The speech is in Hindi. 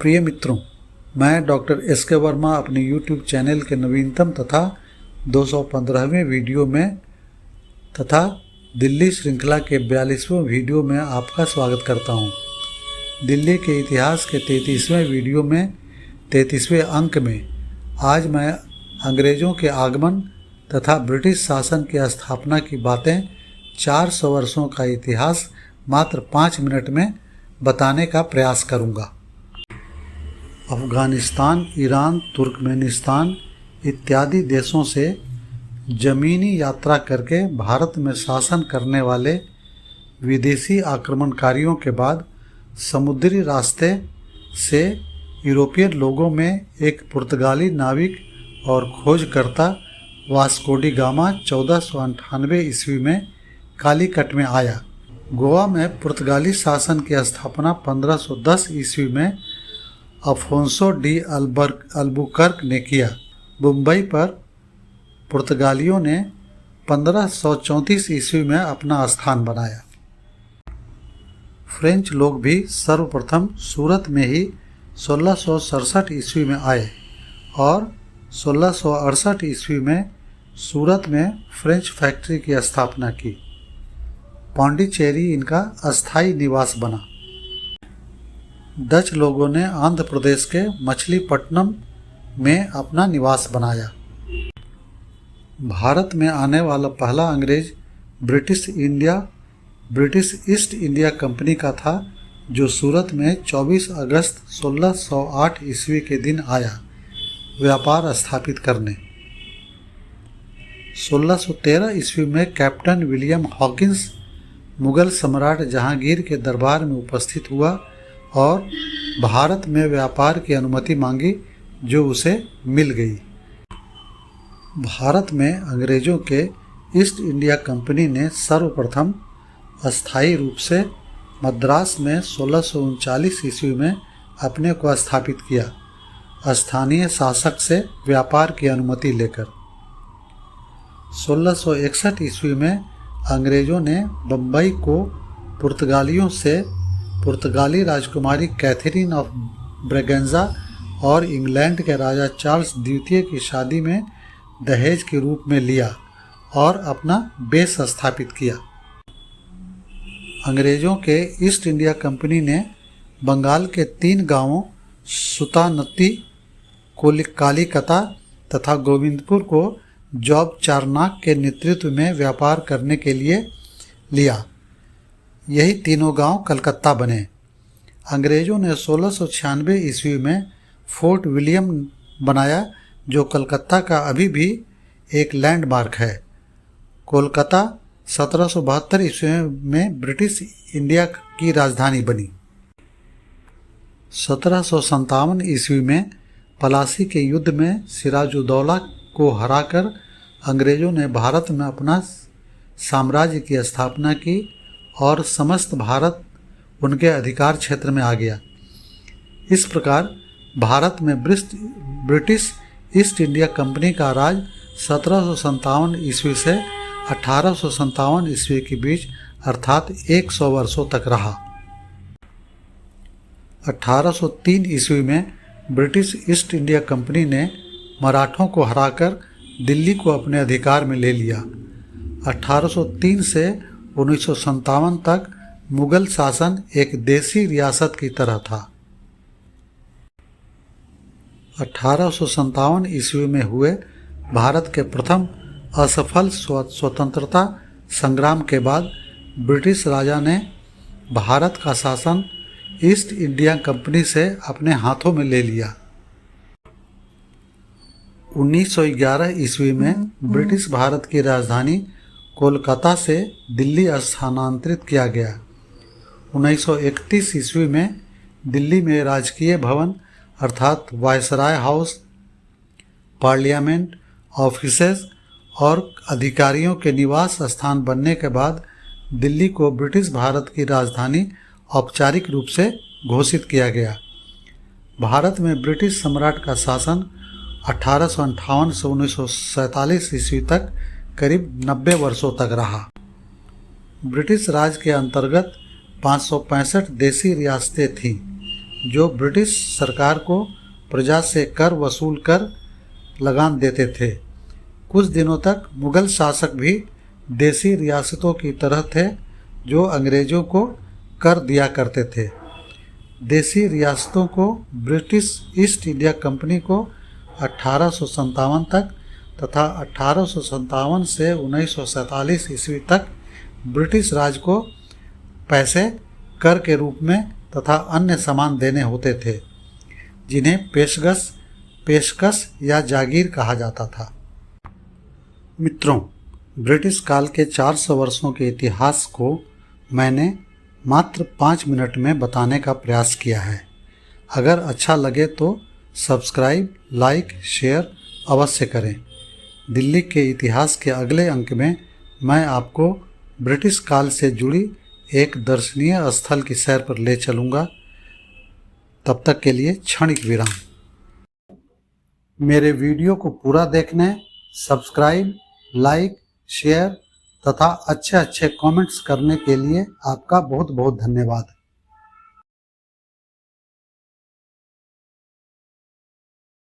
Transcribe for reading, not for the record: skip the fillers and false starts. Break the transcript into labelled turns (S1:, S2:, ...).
S1: प्रिय मित्रों, मैं डॉक्टर एस के वर्मा अपने यूट्यूब चैनल के नवीनतम तथा 215वें वीडियो में तथा दिल्ली श्रृंखला के 42वें वीडियो में आपका स्वागत करता हूं। दिल्ली के इतिहास के 33वें वीडियो में 33वें अंक में आज मैं अंग्रेज़ों के आगमन तथा ब्रिटिश शासन की स्थापना की बातें 400 वर्षों का इतिहास मात्र 5 मिनट में बताने का प्रयास करूंगा। अफ़गानिस्तान, ईरान, तुर्कमेनिस्तान इत्यादि देशों से ज़मीनी यात्रा करके भारत में शासन करने वाले विदेशी आक्रमणकारियों के बाद समुद्री रास्ते से यूरोपीय लोगों में एक पुर्तगाली नाविक और खोजकर्ता वास्को डी गामा 1498 ईस्वी में कालीकट में आया। गोवा में पुर्तगाली शासन की स्थापना 1510 ईस्वी में अफोंसो डी अल्बुकर्क ने किया। मुंबई पर पुर्तगालियों ने 1534 ईस्वी में अपना स्थान बनाया। फ्रेंच लोग भी सर्वप्रथम सूरत में ही 1667 ईस्वी में आए और 1668 ईस्वी में सूरत में फ्रेंच फैक्ट्री की स्थापना की। पांडिचेरी इनका अस्थायी निवास बना। डच लोगों ने आंध्र प्रदेश के मछलीपट्टनम में अपना निवास बनाया। भारत में आने वाला पहला अंग्रेज ब्रिटिश ईस्ट इंडिया कंपनी का था, जो सूरत में 24 अगस्त 1608 ईस्वी के दिन आया व्यापार स्थापित करने। 1613 ईस्वी में कैप्टन विलियम हॉकिंस मुगल सम्राट जहांगीर के दरबार में उपस्थित हुआ और भारत में व्यापार की अनुमति मांगी, जो उसे मिल गई। भारत में अंग्रेज़ों के ईस्ट इंडिया कंपनी ने सर्वप्रथम अस्थायी रूप से मद्रास में 1639 ईस्वी में अपने को स्थापित किया, स्थानीय शासक से व्यापार की अनुमति लेकर। 1661 ईस्वी में अंग्रेज़ों ने बम्बई को पुर्तगालियों से पुर्तगाली राजकुमारी कैथरीन ऑफ ब्रेगेंजा और इंग्लैंड के राजा चार्ल्स द्वितीय की शादी में दहेज के रूप में लिया और अपना बेस स्थापित किया। अंग्रेज़ों के ईस्ट इंडिया कंपनी ने बंगाल के 3 गांवों सुतानती, कालीकता तथा गोविंदपुर को जॉब चारनाक के नेतृत्व में व्यापार करने के लिए लिया। यही तीनों गांव कलकत्ता बने। अंग्रेज़ों ने 1696 ईस्वी में फोर्ट विलियम बनाया, जो कलकत्ता का अभी भी एक लैंडमार्क है। कोलकाता 1772 ईस्वी में ब्रिटिश इंडिया की राजधानी बनी। 1757 ईस्वी में पलासी के युद्ध में सिराजुद्दौला को हराकर अंग्रेज़ों ने भारत में अपना साम्राज्य की स्थापना की और समस्त भारत उनके अधिकार क्षेत्र में आ गया। इस प्रकार भारत में ब्रिटिश ईस्ट इंडिया कंपनी का राज 1757 ईस्वी से 1857 ईस्वी के बीच अर्थात 100 वर्षों तक रहा। 1803 ईस्वी में ब्रिटिश ईस्ट इंडिया कंपनी ने मराठों को हराकर दिल्ली को अपने अधिकार में ले लिया। 1803 से 1957 तक मुगल शासन एक देसी रियासत की तरह था। 1857 ईस्वी में हुए भारत के प्रथम असफल स्वतंत्रता संग्राम के बाद ब्रिटिश राजा ने भारत का शासन ईस्ट इंडिया कंपनी से अपने हाथों में ले लिया। 1911 ईस्वी में ब्रिटिश भारत की राजधानी कोलकाता से दिल्ली स्थानांतरित किया गया। 1931 ईस्वी में दिल्ली में राजकीय भवन अर्थात वायसराय हाउस, पार्लियामेंट, ऑफिसेज और अधिकारियों के निवास स्थान बनने के बाद दिल्ली को ब्रिटिश भारत की राजधानी औपचारिक रूप से घोषित किया गया। भारत में ब्रिटिश सम्राट का शासन 1858 से 1947 ईस्वी तक करीब 90 वर्षों तक रहा। ब्रिटिश राज के अंतर्गत 565 देसी रियासतें थीं, जो ब्रिटिश सरकार को प्रजा से कर वसूल कर लगान देते थे। कुछ दिनों तक मुगल शासक भी देसी रियासतों की तरह थे जो अंग्रेजों को कर दिया करते थे। देसी रियासतों को ब्रिटिश ईस्ट इंडिया कंपनी को 1857 तक तथा 1857 से 1947 ईस्वी तक ब्रिटिश राज को पैसे कर के रूप में तथा अन्य सामान देने होते थे, जिन्हें पेशकश या जागीर कहा जाता था। मित्रों, ब्रिटिश काल के 400 वर्षों के इतिहास को मैंने मात्र 5 मिनट में बताने का प्रयास किया है। अगर अच्छा लगे तो सब्सक्राइब, लाइक, शेयर अवश्य करें। दिल्ली के इतिहास के अगले अंक में मैं आपको ब्रिटिश काल से जुड़ी एक दर्शनीय स्थल की सैर पर ले चलूँगा। तब तक के लिए क्षणिक विराम। मेरे वीडियो को पूरा देखने, सब्सक्राइब, लाइक, शेयर तथा अच्छे कमेंट्स करने के लिए आपका बहुत बहुत धन्यवाद।